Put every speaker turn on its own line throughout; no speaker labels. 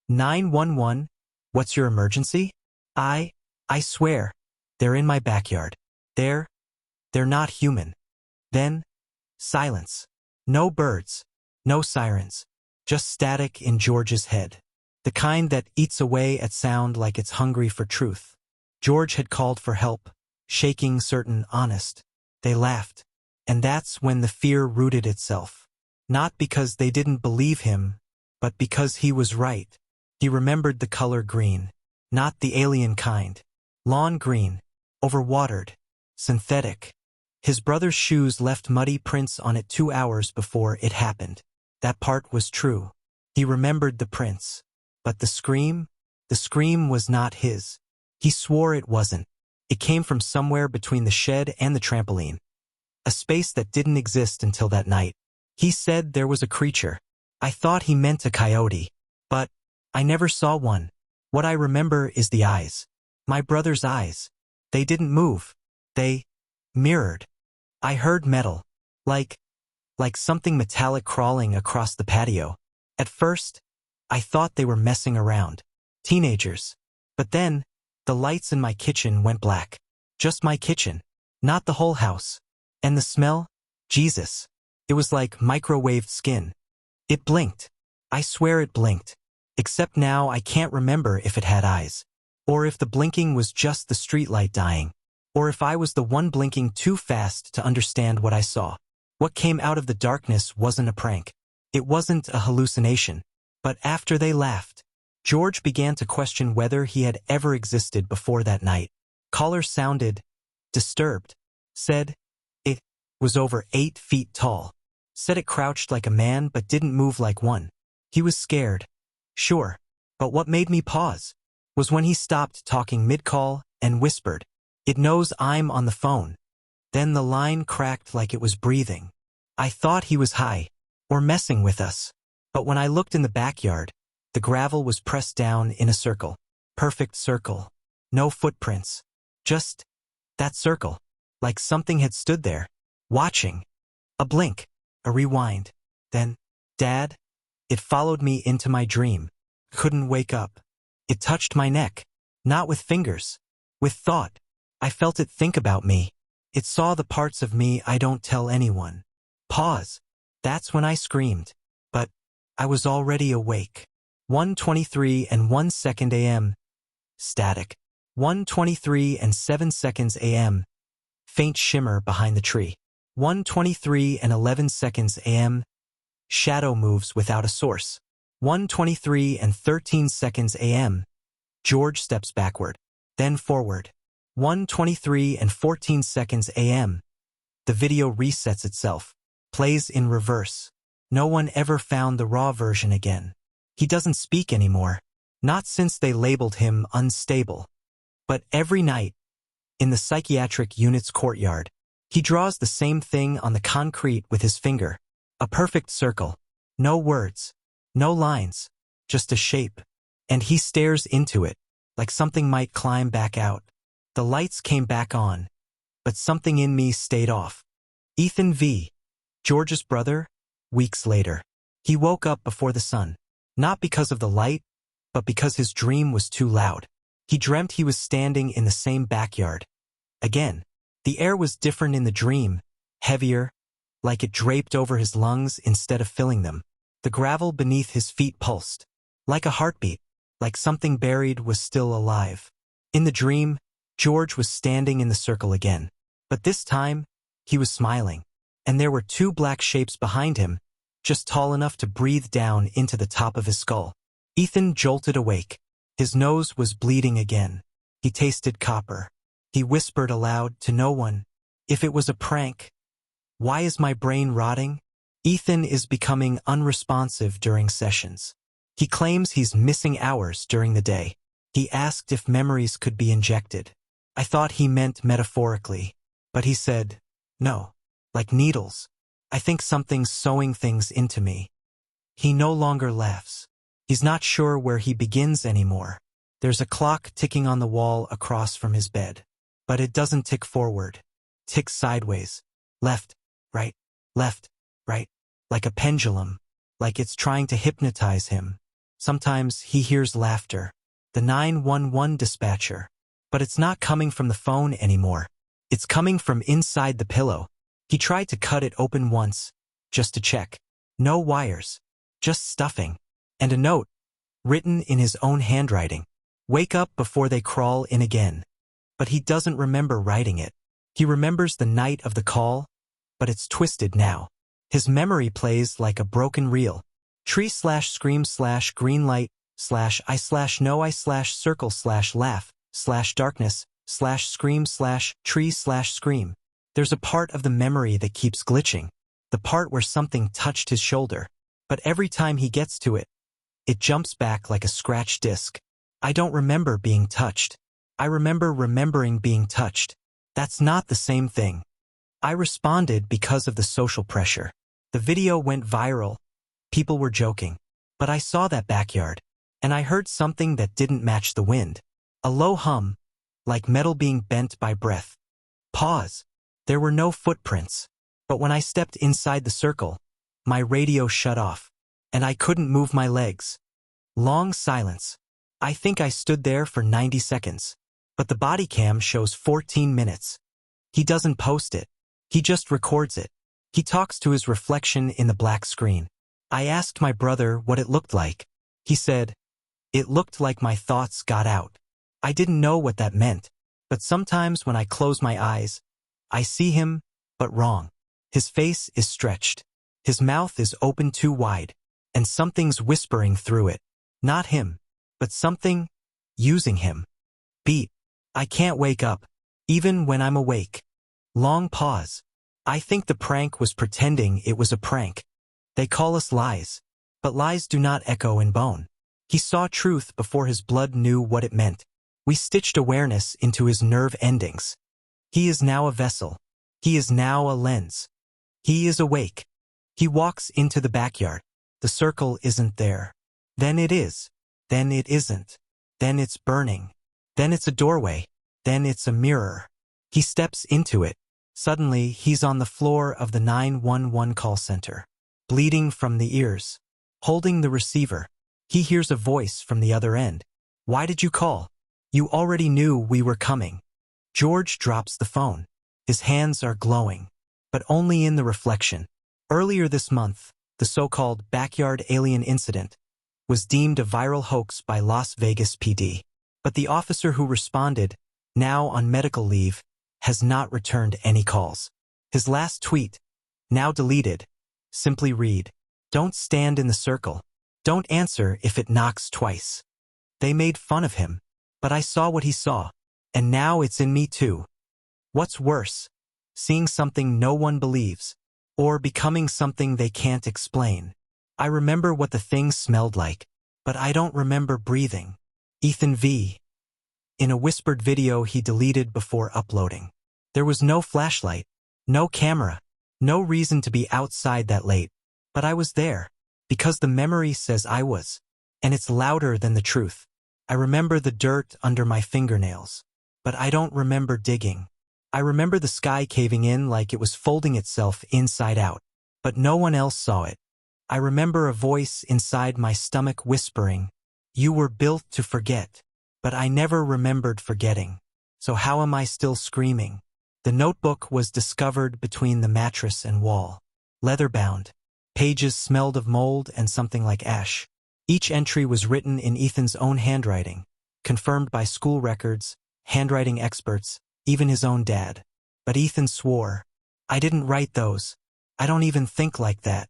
911? What's your emergency? I swear. They're in my backyard. They're not human. Then, silence. No birds. No sirens. Just static in George's head. The kind that eats away at sound like it's hungry for truth. George had called for help, shaking certain honest. They laughed. And that's when the fear rooted itself. Not because they didn't believe him, but because he was right. He remembered the color green. Not the alien kind. Lawn green. Overwatered. Synthetic. His brother's shoes left muddy prints on it 2 hours before it happened. That part was true. He remembered the prints. But the scream was not his. He swore it wasn't. It came from somewhere between the shed and the trampoline. A space that didn't exist until that night. He said there was a creature. I thought he meant a coyote. But I never saw one. What I remember is the eyes. My brother's eyes. They didn't move. They mirrored. I heard metal. Like something metallic crawling across the patio. At first, I thought they were messing around. Teenagers. But then, the lights in my kitchen went black. Just my kitchen. Not the whole house. And the smell? Jesus. It was like microwaved skin. It blinked. I swear it blinked. Except now I can't remember if it had eyes. Or if the blinking was just the streetlight dying. Or if I was the one blinking too fast to understand what I saw. What came out of the darkness wasn't a prank. It wasn't a hallucination. But after they laughed, George began to question whether he had ever existed before that night. Caller sounded disturbed. Said it was over 8 feet tall. Said it crouched like a man but didn't move like one. He was scared. Sure. But what made me pause was when he stopped talking mid-call and whispered, "It knows I'm on the phone." Then the line cracked like it was breathing. I thought he was high, or messing with us. But when I looked in the backyard, the gravel was pressed down in a circle. Perfect circle. No footprints. Just that circle. Like something had stood there, watching. A blink. A rewind. Then, Dad? It followed me into my dream. Couldn't wake up. It touched my neck. Not with fingers. With thought. I felt it think about me. It saw the parts of me I don't tell anyone. Pause. That's when I screamed. But I was already awake. 1:23 and 1 second a.m. Static. 1:23 and 7 seconds a.m. Faint shimmer behind the tree. 1:23 and 11 seconds a.m. Shadow moves without a source. 1:23 and 13 seconds a.m. George steps backward, then forward. 1:23 and 14 seconds a.m. The video resets itself, plays in reverse. No one ever found the raw version again. He doesn't speak anymore. Not since they labeled him unstable. But every night, in the psychiatric unit's courtyard, he draws the same thing on the concrete with his finger. A perfect circle. No words. No lines. Just a shape. And he stares into it, like something might climb back out. The lights came back on, but something in me stayed off. Ethan V., George's brother, weeks later. He woke up before the sun. Not because of the light, but because his dream was too loud. He dreamt he was standing in the same backyard. Again, the air was different in the dream, heavier, like it draped over his lungs instead of filling them. The gravel beneath his feet pulsed, like a heartbeat, like something buried was still alive. In the dream, George was standing in the circle again. But this time, he was smiling, and there were 2 black shapes behind him, just tall enough to breathe down into the top of his skull. Ethan jolted awake. His nose was bleeding again. He tasted copper. He whispered aloud to no one, "If it was a prank, why is my brain rotting?" Ethan is becoming unresponsive during sessions. He claims he's missing hours during the day. He asked if memories could be injected. I thought he meant metaphorically, but he said, "No, like needles. I think something's sewing things into me." He no longer laughs. He's not sure where he begins anymore. There's a clock ticking on the wall across from his bed. But it doesn't tick forward. Ticks sideways. Left, right, like a pendulum. Like it's trying to hypnotize him. Sometimes he hears laughter. The 911 dispatcher. But it's not coming from the phone anymore. It's coming from inside the pillow. He tried to cut it open once, just to check. No wires. Just stuffing. And a note, written in his own handwriting. Wake up before they crawl in again. But he doesn't remember writing it. He remembers the night of the call, but it's twisted now. His memory plays like a broken reel. Tree/scream/green light /I/no I/circle/laugh/darkness/scream/tree/scream. There's a part of the memory that keeps glitching. The part where something touched his shoulder. But every time he gets to it, it jumps back like a scratched disc. I don't remember being touched. I remember remembering being touched. That's not the same thing. I responded because of the social pressure. The video went viral. People were joking. But I saw that backyard. And I heard something that didn't match the wind. A low hum, like metal being bent by breath. Pause. There were no footprints. But when I stepped inside the circle, my radio shut off. And I couldn't move my legs. Long silence. I think I stood there for 90 seconds. But the body cam shows 14 minutes. He doesn't post it. He just records it. He talks to his reflection in the black screen. I asked my brother what it looked like. He said, "It looked like my thoughts got out." I didn't know what that meant. But sometimes when I close my eyes, I see him, but wrong. His face is stretched. His mouth is open too wide. And something's whispering through it. Not him, but something using him. Beat. I can't wake up, even when I'm awake. Long pause. I think the prank was pretending it was a prank. They call us lies. But lies do not echo in bone. He saw truth before his blood knew what it meant. We stitched awareness into his nerve endings. He is now a vessel. He is now a lens. He is awake. He walks into the backyard. The circle isn't there. Then it is. Then it isn't. Then it's burning. Then it's a doorway. Then it's a mirror. He steps into it. Suddenly, he's on the floor of the 911 call center, bleeding from the ears, holding the receiver. He hears a voice from the other end. "Why did you call? You already knew we were coming." George drops the phone. His hands are glowing, but only in the reflection. Earlier this month, the so-called backyard alien incident was deemed a viral hoax by Las Vegas PD. But the officer who responded, now on medical leave, has not returned any calls. His last tweet, now deleted, simply read, "Don't stand in the circle. Don't answer if it knocks twice." They made fun of him, but I saw what he saw, and now it's in me too. What's worse, seeing something no one believes, or becoming something they can't explain? I remember what the thing smelled like, but I don't remember breathing. Ethan V. In a whispered video he deleted before uploading. There was no flashlight, no camera, no reason to be outside that late. But I was there, because the memory says I was, and it's louder than the truth. I remember the dirt under my fingernails, but I don't remember digging. I remember the sky caving in like it was folding itself inside out, but no one else saw it. I remember a voice inside my stomach whispering, "You were built to forget." But I never remembered forgetting. So how am I still screaming? The notebook was discovered between the mattress and wall. Leather-bound. Pages smelled of mold and something like ash. Each entry was written in Ethan's own handwriting, confirmed by school records, handwriting experts, even his own dad. But Ethan swore, "I didn't write those. I don't even think like that."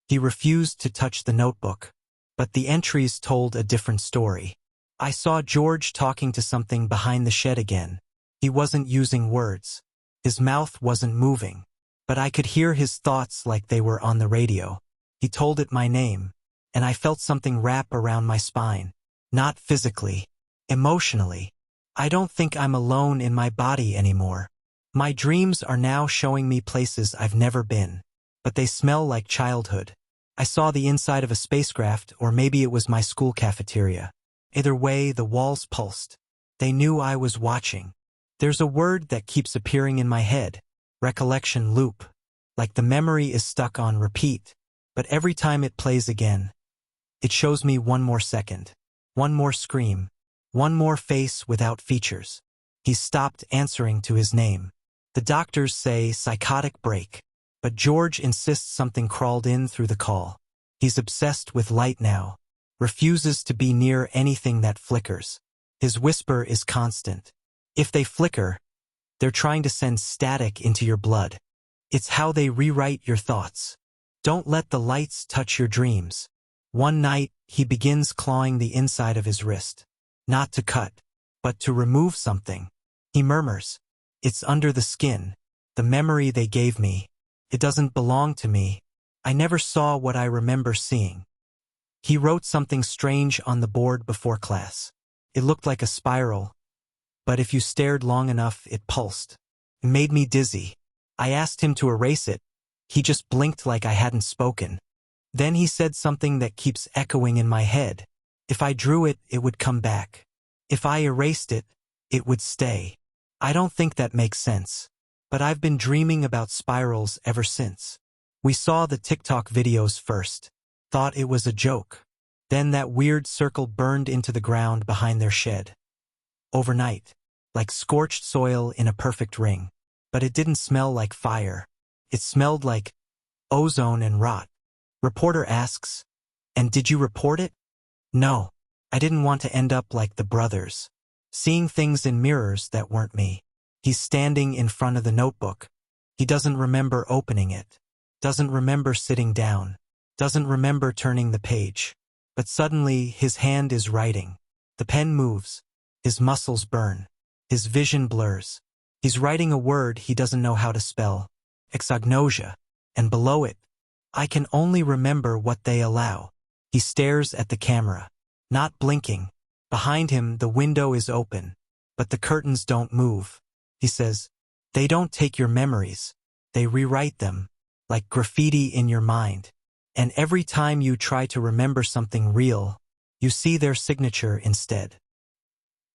He refused to touch the notebook. But the entries told a different story. I saw George talking to something behind the shed again. He wasn't using words. His mouth wasn't moving. But I could hear his thoughts like they were on the radio. He told it my name, and I felt something wrap around my spine. Not physically. Emotionally. I don't think I'm alone in my body anymore. My dreams are now showing me places I've never been. But they smell like childhood. I saw the inside of a spacecraft, or maybe it was my school cafeteria. Either way, the walls pulsed. They knew I was watching. There's a word that keeps appearing in my head. Recollection loop. Like the memory is stuck on repeat. But every time it plays again, It shows me one more second. One more scream. One more face without features. He's stopped answering to his name. The doctors say psychotic break. But George insists something crawled in through the call. He's obsessed with light now. Refuses to be near anything that flickers. His whisper is constant. If they flicker, they're trying to send static into your blood. It's how they rewrite your thoughts. Don't let the lights touch your dreams. One night, he begins clawing the inside of his wrist. Not to cut, but to remove something. He murmurs, "It's under the skin. The memory they gave me. It doesn't belong to me. I never saw what I remember seeing." He wrote something strange on the board before class. It looked like a spiral, but if you stared long enough, it pulsed. It made me dizzy. I asked him to erase it. He just blinked like I hadn't spoken. Then he said something that keeps echoing in my head. If I drew it, it would come back. If I erased it, it would stay. I don't think that makes sense. But I've been dreaming about spirals ever since. We saw the TikTok videos first. Thought it was a joke. Then that weird circle burned into the ground behind their shed. Overnight. Like scorched soil in a perfect ring. But it didn't smell like fire. It smelled like ozone and rot. Reporter asks, "And did you report it?" No. I didn't want to end up like the brothers. Seeing things in mirrors that weren't me. He's standing in front of the notebook. He doesn't remember opening it. Doesn't remember sitting down. Doesn't remember turning the page. But suddenly, his hand is writing. The pen moves. His muscles burn. His vision blurs. He's writing a word he doesn't know how to spell. Exognosia. And below it, "I can only remember what they allow." He stares at the camera. Not blinking. Behind him, the window is open. But the curtains don't move. He says, "They don't take your memories. They rewrite them. Like graffiti in your mind. And every time you try to remember something real, you see their signature instead."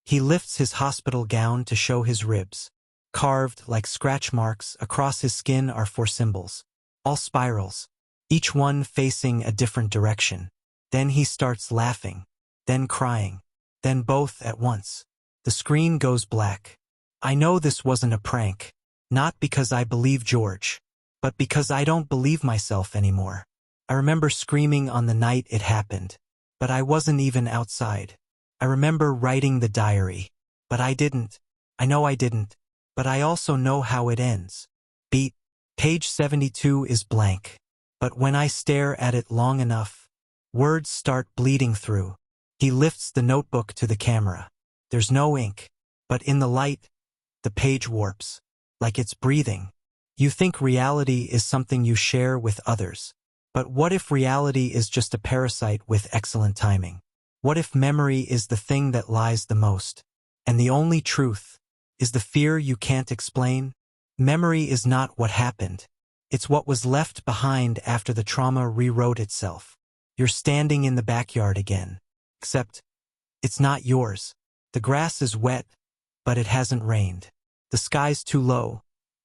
He lifts his hospital gown to show his ribs. Carved like scratch marks across his skin are 4 symbols. All spirals. Each one facing a different direction. Then he starts laughing. Then crying. Then both at once. The screen goes black. I know this wasn't a prank. Not because I believe George. But because I don't believe myself anymore. I remember screaming on the night it happened. But I wasn't even outside. I remember writing the diary. But I didn't. I know I didn't. But I also know how it ends. Beat. Page 72 is blank. But when I stare at it long enough, words start bleeding through. He lifts the notebook to the camera. There's no ink. But in the light, the page warps. Like it's breathing. You think reality is something you share with others. But what if reality is just a parasite with excellent timing? What if memory is the thing that lies the most? And the only truth is the fear you can't explain? Memory is not what happened. It's what was left behind after the trauma rewrote itself. You're standing in the backyard again. Except, it's not yours. The grass is wet, but it hasn't rained. The sky's too low,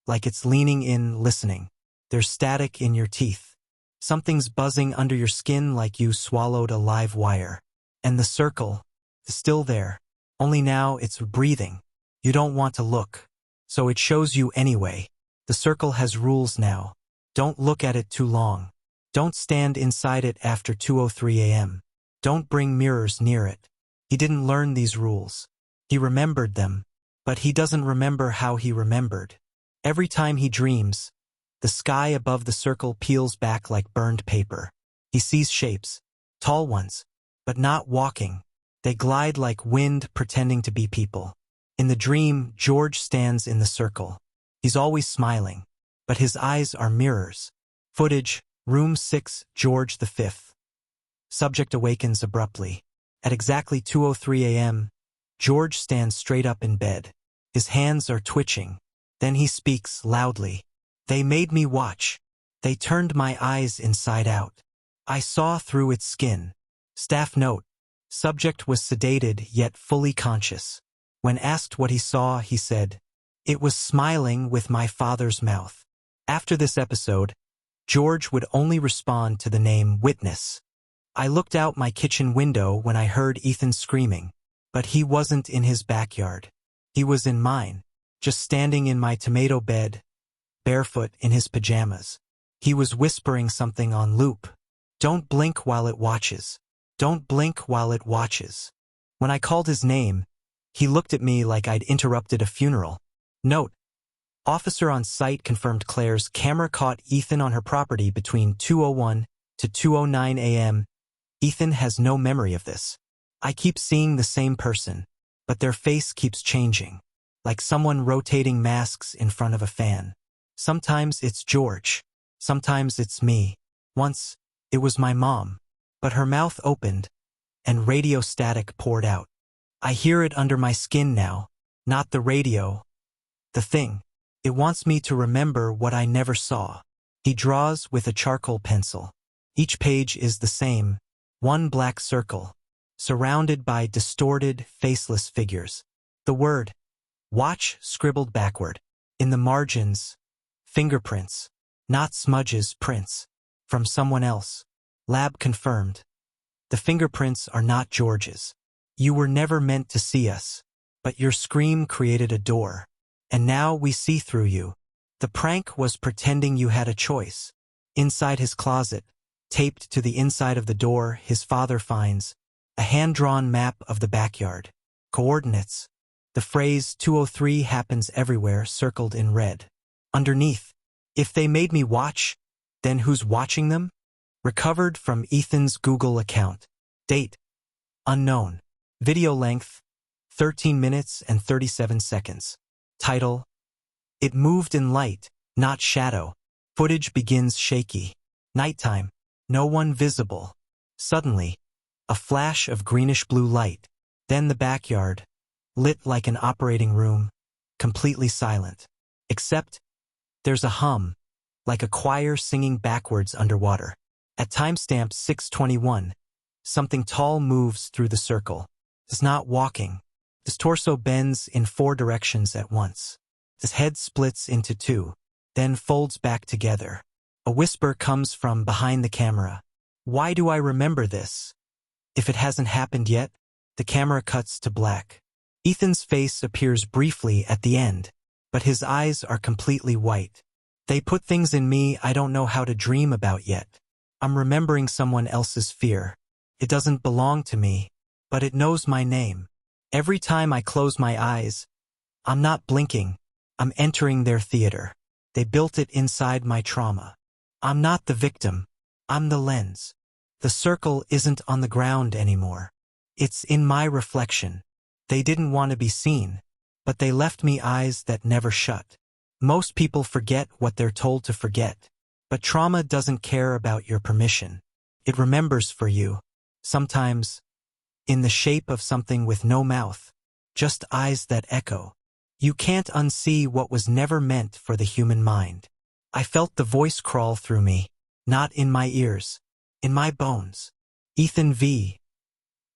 like it's leaning in, listening. There's static in your teeth. Something's buzzing under your skin like you swallowed a live wire. And the circle is still there, only now it's breathing. You don't want to look, so it shows you anyway. The circle has rules now. Don't look at it too long. Don't stand inside it after 2:03 a.m. Don't bring mirrors near it. He didn't learn these rules. He remembered them, but he doesn't remember how he remembered. Every time he dreams, the sky above the circle peels back like burned paper. He sees shapes, tall ones, but not walking. They glide like wind pretending to be people. In the dream, George stands in the circle. He's always smiling, but his eyes are mirrors. Footage, Room 6, George V. Subject awakens abruptly. At exactly 2:03 a.m., George stands straight up in bed. His hands are twitching. Then he speaks loudly. "They made me watch. They turned my eyes inside out. I saw through its skin." Staff note. Subject was sedated yet fully conscious. When asked what he saw, he said, "It was smiling with my father's mouth." After this episode, George would only respond to the name witness. I looked out my kitchen window when I heard Ethan screaming, but he wasn't in his backyard. He was in mine, just standing in my tomato bed, barefoot in his pajamas. He was whispering something on loop. Don't blink while it watches. Don't blink while it watches. When I called his name, he looked at me like I'd interrupted a funeral. Note: officer on site confirmed Claire's camera caught Ethan on her property between 2:01 to 2:09 a.m. Ethan has no memory of this. I keep seeing the same person, but their face keeps changing, like someone rotating masks in front of a fan. Sometimes it's George. Sometimes it's me. Once, it was my mom, but her mouth opened, and radio static poured out. I hear it under my skin now, not the radio. The thing. It wants me to remember what I never saw. He draws with a charcoal pencil. Each page is the same, one black circle, surrounded by distorted, faceless figures. The word, watch, scribbled backward. In the margins, fingerprints, not smudges, prints, from someone else. Lab confirmed. The fingerprints are not George's. You were never meant to see us, but your scream created a door. And now we see through you. The prank was pretending you had a choice. Inside his closet, taped to the inside of the door, his father finds a hand-drawn map of the backyard. Coordinates. The phrase 203 happens everywhere, circled in red. Underneath, if they made me watch, then who's watching them? Recovered from Ethan's Google account. Date: unknown. Video length: 13 minutes and 37 seconds. Title: It moved in light, not shadow. Footage begins shaky. Nighttime. No one visible. Suddenly, a flash of greenish-blue light. Then the backyard, lit like an operating room, completely silent. Except, there's a hum, like a choir singing backwards underwater. At timestamp 6:21, something tall moves through the circle. It's not walking. His torso bends in 4 directions at once. His head splits into 2, then folds back together. A whisper comes from behind the camera. Why do I remember this? If it hasn't happened yet, the camera cuts to black. Ethan's face appears briefly at the end, but his eyes are completely white. They put things in me I don't know how to dream about yet. I'm remembering someone else's fear. It doesn't belong to me, but it knows my name. Every time I close my eyes, I'm not blinking. I'm entering their theater. They built it inside my trauma. I'm not the victim. I'm the lens. The circle isn't on the ground anymore. It's in my reflection. They didn't want to be seen, but they left me eyes that never shut. Most people forget what they're told to forget, but trauma doesn't care about your permission. It remembers for you, sometimes in the shape of something with no mouth, just eyes that echo. You can't unsee what was never meant for the human mind. I felt the voice crawl through me, not in my ears, in my bones. Ethan V.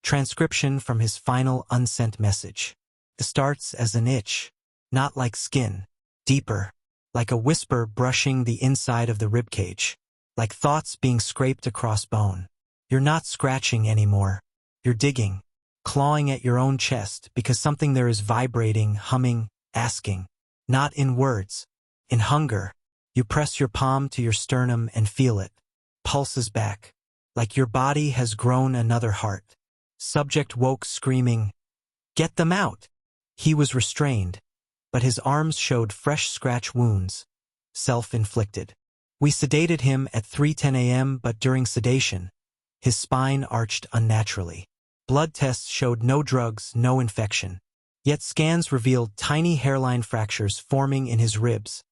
Transcription from his final unsent message. It starts as an itch, not like skin, deeper, like a whisper brushing the inside of the ribcage, like thoughts being scraped across bone. You're not scratching anymore. You're digging, clawing at your own chest because something there is vibrating, humming, asking. Not in words, in hunger. You press your palm to your sternum and feel it. Pulses back, like your body has grown another heart. Subject woke screaming, "Get them out!" He was restrained, but his arms showed fresh scratch wounds, self-inflicted. We sedated him at 3:10 a.m., but during sedation, his spine arched unnaturally. Blood tests showed no drugs, no infection. Yet scans revealed tiny hairline fractures forming in his ribs,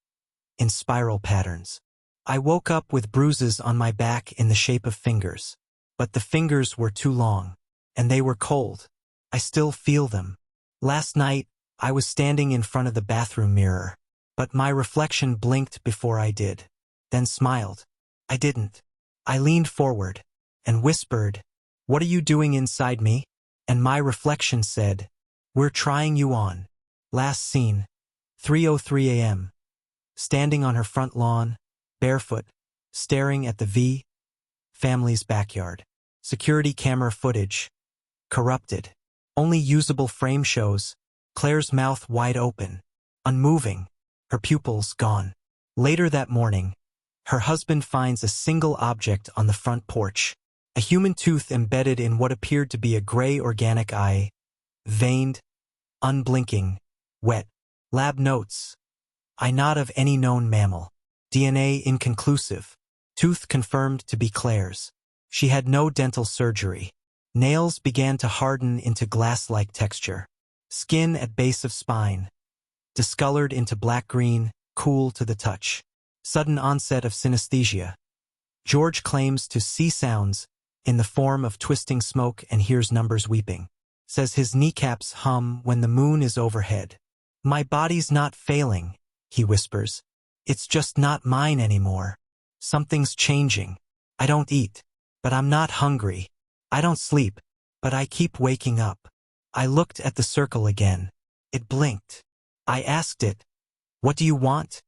in spiral patterns. I woke up with bruises on my back in the shape of fingers, but the fingers were too long, and they were cold. I still feel them. Last night, I was standing in front of the bathroom mirror, but my reflection blinked before I did, then smiled. I didn't. I leaned forward and whispered, "What are you doing inside me?" And my reflection said, "We're trying you on." Last scene, 3:03 a.m. Standing on her front lawn, barefoot, staring at the V family's backyard. Security camera footage. Corrupted. Only usable frame shows Claire's mouth wide open, unmoving, her pupils gone. Later that morning, her husband finds a single object on the front porch, a human tooth embedded in what appeared to be a gray organic eye, veined, unblinking, wet. Lab notes. Eye not of any known mammal. DNA inconclusive. Tooth confirmed to be Claire's. She had no dental surgery. Nails began to harden into glass-like texture. Skin at base of spine. Discolored into black-green, cool to the touch. Sudden onset of synesthesia. George claims to see sounds in the form of twisting smoke and hears numbers weeping. Says his kneecaps hum when the moon is overhead. My body's not failing, he whispers. It's just not mine anymore. Something's changing. I don't eat, but I'm not hungry. I don't sleep, but I keep waking up. I looked at the circle again. It blinked. I asked it, "What do you want?"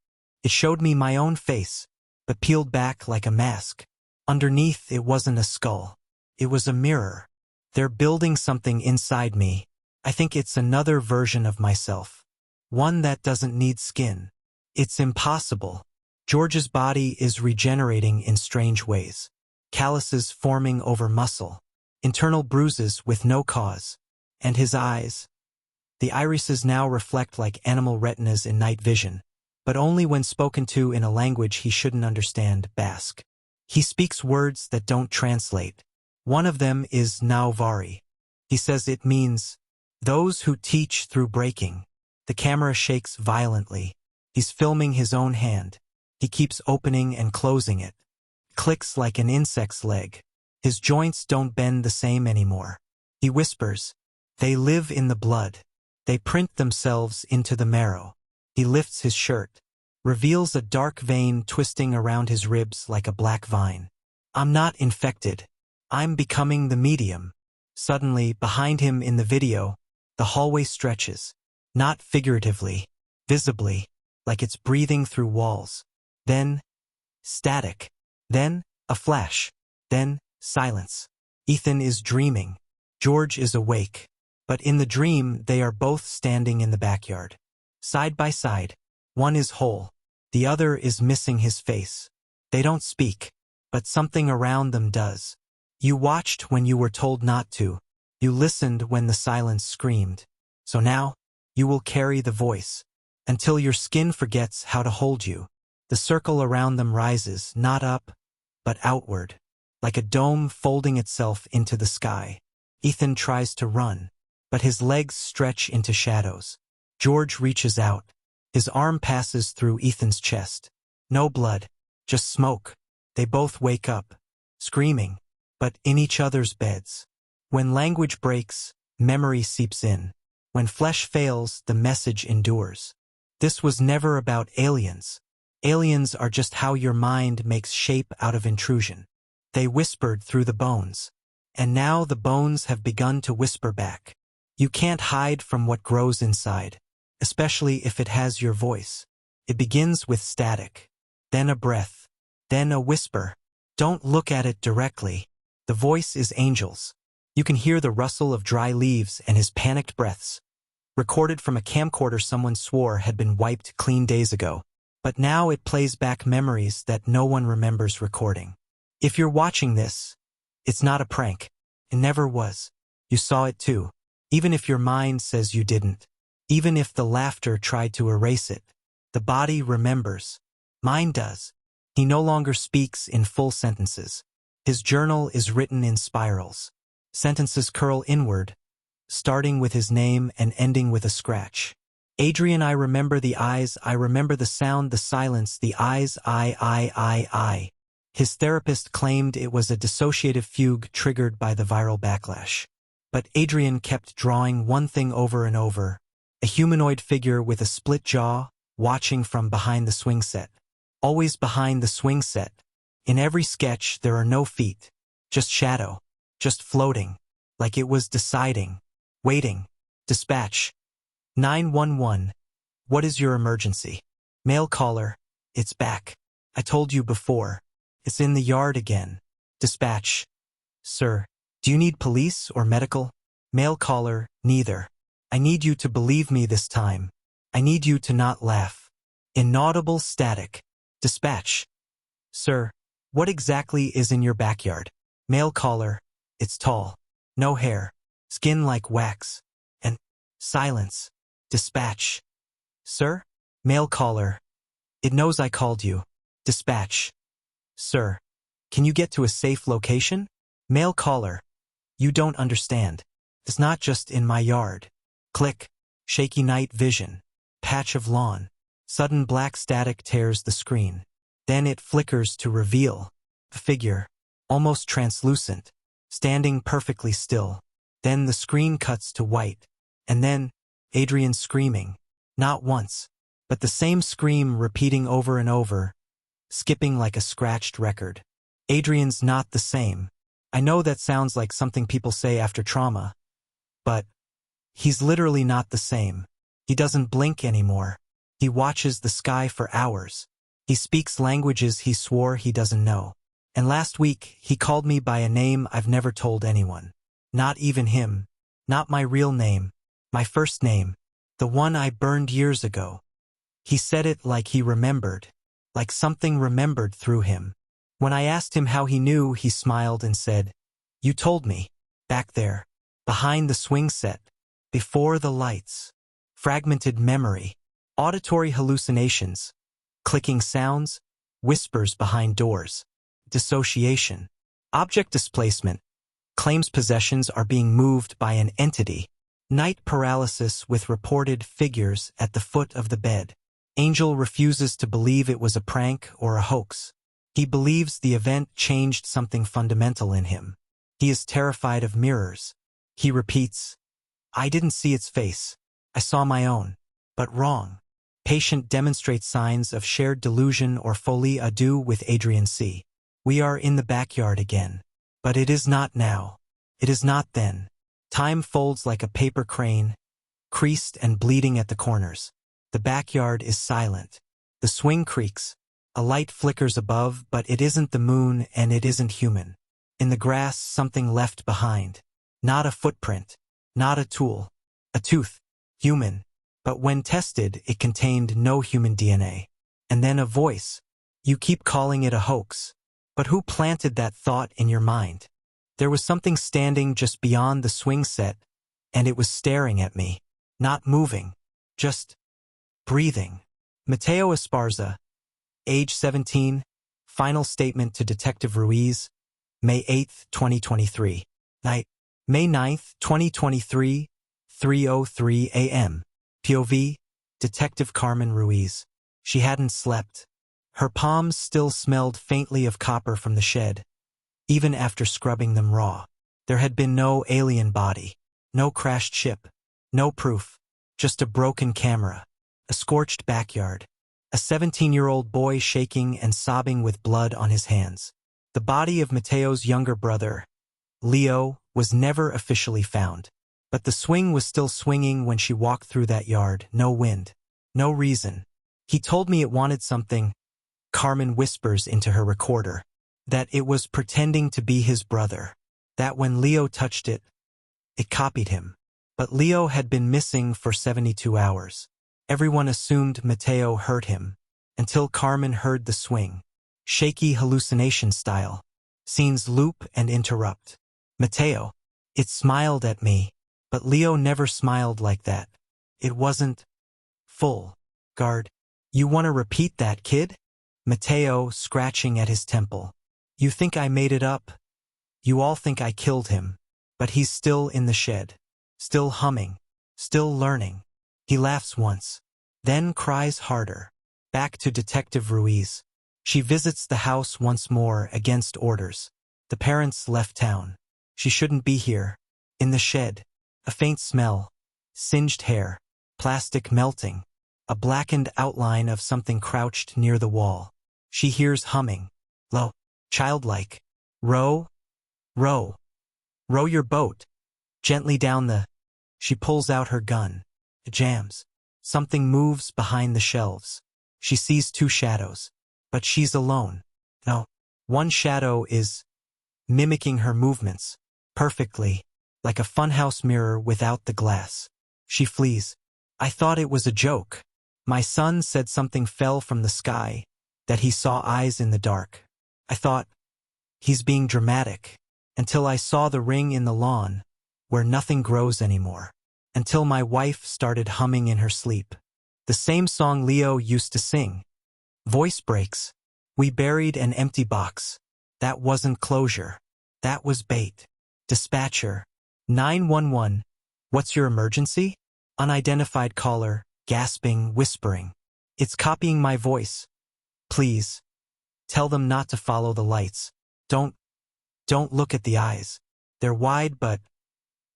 It showed me my own face, but peeled back like a mask. Underneath it wasn't a skull. It was a mirror. They're building something inside me. I think it's another version of myself. One that doesn't need skin. It's impossible. George's body is regenerating in strange ways. Calluses forming over muscle. Internal bruises with no cause. And his eyes. The irises now reflect like animal retinas in night vision, but only when spoken to in a language he shouldn't understand, Basque. He speaks words that don't translate. One of them is Nauvari. He says it means, those who teach through breaking. The camera shakes violently. He's filming his own hand. He keeps opening and closing it. Clicks like an insect's leg. His joints don't bend the same anymore. He whispers, they live in the blood. They print themselves into the marrow. He lifts his shirt. Reveals a dark vein twisting around his ribs like a black vine. I'm not infected. I'm becoming the medium. Suddenly, behind him in the video, the hallway stretches. Not figuratively, visibly, like it's breathing through walls. Then, static. Then, a flash. Then, silence. Ethan is dreaming. George is awake. But in the dream, they are both standing in the backyard. Side by side. One is whole. The other is missing his face. They don't speak, but something around them does. You watched when you were told not to. You listened when the silence screamed. So now, you will carry the voice. Until your skin forgets how to hold you. The circle around them rises, not up, but outward. Like a dome folding itself into the sky. Ethan tries to run, but his legs stretch into shadows. George reaches out. His arm passes through Ethan's chest. No blood, just smoke. They both wake up, screaming, but in each other's beds. When language breaks, memory seeps in. When flesh fails, the message endures. This was never about aliens. Aliens are just how your mind makes shape out of intrusion. They whispered through the bones. And now the bones have begun to whisper back. You can't hide from what grows inside, especially if it has your voice. It begins with static, then a breath, then a whisper. Don't look at it directly. The voice is Angel's. You can hear the rustle of dry leaves and his panicked breaths. Recorded from a camcorder someone swore had been wiped clean days ago. But now it plays back memories that no one remembers recording. If you're watching this, it's not a prank. It never was. You saw it too. Even if your mind says you didn't. Even if the laughter tried to erase it. The body remembers. Mine does. He no longer speaks in full sentences. His journal is written in spirals. Sentences curl inward, starting with his name and ending with a scratch. Adrian, I remember the eyes, I remember the sound, the silence, the eyes, I. His therapist claimed it was a dissociative fugue triggered by the viral backlash. But Adrian kept drawing one thing over and over. A humanoid figure with a split jaw, watching from behind the swing set. Always behind the swing set. In every sketch, there are no feet. Just shadow. Just floating. Like it was deciding. Waiting. Dispatch. 911. What is your emergency? Mail caller. It's back. I told you before. It's in the yard again. Dispatch. Sir, do you need police or medical? Male caller, neither. I need you to believe me this time. I need you to not laugh. Inaudible static. Dispatch. Sir, what exactly is in your backyard? Male caller, it's tall. No hair. Skin like wax. And silence. Dispatch. Sir? Male caller. It knows I called you. Dispatch. Sir, can you get to a safe location? Male caller. You don't understand. It's not just in my yard. Click. Shaky night vision. Patch of lawn. Sudden black static tears the screen. Then it flickers to reveal a figure, almost translucent, standing perfectly still. Then the screen cuts to white. And then, Adrian screaming. Not once, but the same scream repeating over and over, skipping like a scratched record. Adrian's not the same. I know that sounds like something people say after trauma, but he's literally not the same. He doesn't blink anymore. He watches the sky for hours. He speaks languages he swore he doesn't know. And last week, he called me by a name I've never told anyone. Not even him. Not my real name. My first name. The one I burned years ago. He said it like he remembered. Like something remembered through him. When I asked him how he knew, he smiled and said, "You told me. Back there. Behind the swing set. Before the lights." Fragmented memory. Auditory hallucinations. Clicking sounds. Whispers behind doors. Dissociation. Object displacement. Claims possessions are being moved by an entity. Night paralysis with reported figures at the foot of the bed. Angel refuses to believe it was a prank or a hoax. He believes the event changed something fundamental in him. He is terrified of mirrors. He repeats, "I didn't see its face. I saw my own." But wrong. Patient demonstrates signs of shared delusion or folie à deux with Adrian C. We are in the backyard again. But it is not now. It is not then. Time folds like a paper crane, creased and bleeding at the corners. The backyard is silent. The swing creaks. A light flickers above, but it isn't the moon and it isn't human. In the grass, something left behind. Not a footprint. Not a tool. A tooth. Human. But when tested, it contained no human DNA. And then a voice. You keep calling it a hoax. But who planted that thought in your mind? There was something standing just beyond the swing set, and it was staring at me. Not moving. Just breathing. Mateo Esparza, age 17, final statement to Detective Ruiz, May 8, 2023. Night, May 9, 2023, 3:03 a.m. POV, Detective Carmen Ruiz. She hadn't slept. Her palms still smelled faintly of copper from the shed, even after scrubbing them raw. There had been no alien body, no crashed ship, no proof, just a broken camera, a scorched backyard, a 17-year-old boy shaking and sobbing with blood on his hands. The body of Mateo's younger brother, Leo, was never officially found. But the swing was still swinging when she walked through that yard. No wind. No reason. He told me it wanted something. Carmen whispers into her recorder. That it was pretending to be his brother. That when Leo touched it, it copied him. But Leo had been missing for 72 hours. Everyone assumed Mateo hurt him. Until Carmen heard the swing. Shaky hallucination style. Scenes loop and interrupt. Mateo. It smiled at me. But Leo never smiled like that. It wasn't full. Guard. You want to repeat that, kid? Mateo, scratching at his temple. You think I made it up? You all think I killed him. But he's still in the shed. Still humming. Still learning. He laughs once. Then cries harder. Back to Detective Ruiz. She visits the house once more against orders. The parents left town. She shouldn't be here. In the shed. A faint smell. Singed hair. Plastic melting. A blackened outline of something crouched near the wall. She hears humming. Low. Childlike. Row. Row. Row your boat. Gently down the... She pulls out her gun. It jams. Something moves behind the shelves. She sees two shadows. But she's alone. No. One shadow is mimicking her movements, perfectly, like a funhouse mirror without the glass. She flees. I thought it was a joke. My son said something fell from the sky, that he saw eyes in the dark. I thought, he's being dramatic, until I saw the ring in the lawn, where nothing grows anymore. Until my wife started humming in her sleep. The same song Leo used to sing. Voice breaks. We buried an empty box. That wasn't closure. That was bait. Dispatcher. 911. What's your emergency? Unidentified caller, gasping, whispering. It's copying my voice. Please. Tell them not to follow the lights. Don't look at the eyes. They're wide, but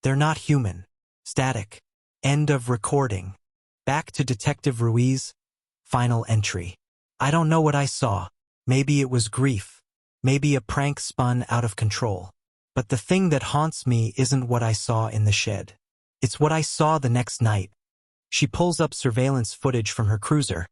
they're not human. Static. End of recording. Back to Detective Ruiz. Final entry. I don't know what I saw. Maybe it was grief. Maybe a prank spun out of control. But the thing that haunts me isn't what I saw in the shed. It's what I saw the next night. She pulls up surveillance footage from her cruiser,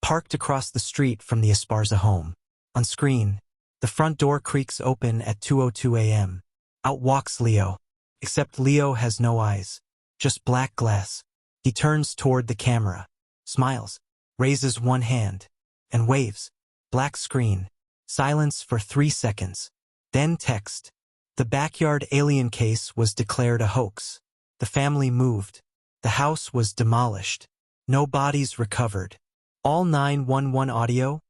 parked across the street from the Esparza home. On screen, the front door creaks open at 2:02 a.m. Out walks Leo. Except Leo has no eyes. Just black glass. He turns toward the camera, smiles, raises one hand, and waves. Black screen. Silence for 3 seconds. Then text. The backyard alien case was declared a hoax. The family moved. The house was demolished. No bodies recovered. All 911 audio,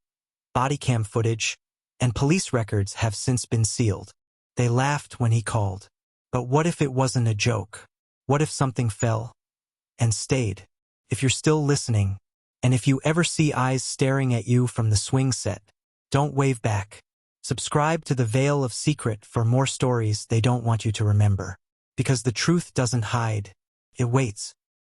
body cam footage, and police records have since been sealed. They laughed when he called. But what if it wasn't a joke? What if something fell and stayed? If you're still listening, and if you ever see eyes staring at you from the swing set, don't wave back. Subscribe to the Veil of Secret for more stories they don't want you to remember. Because the truth doesn't hide. It waits.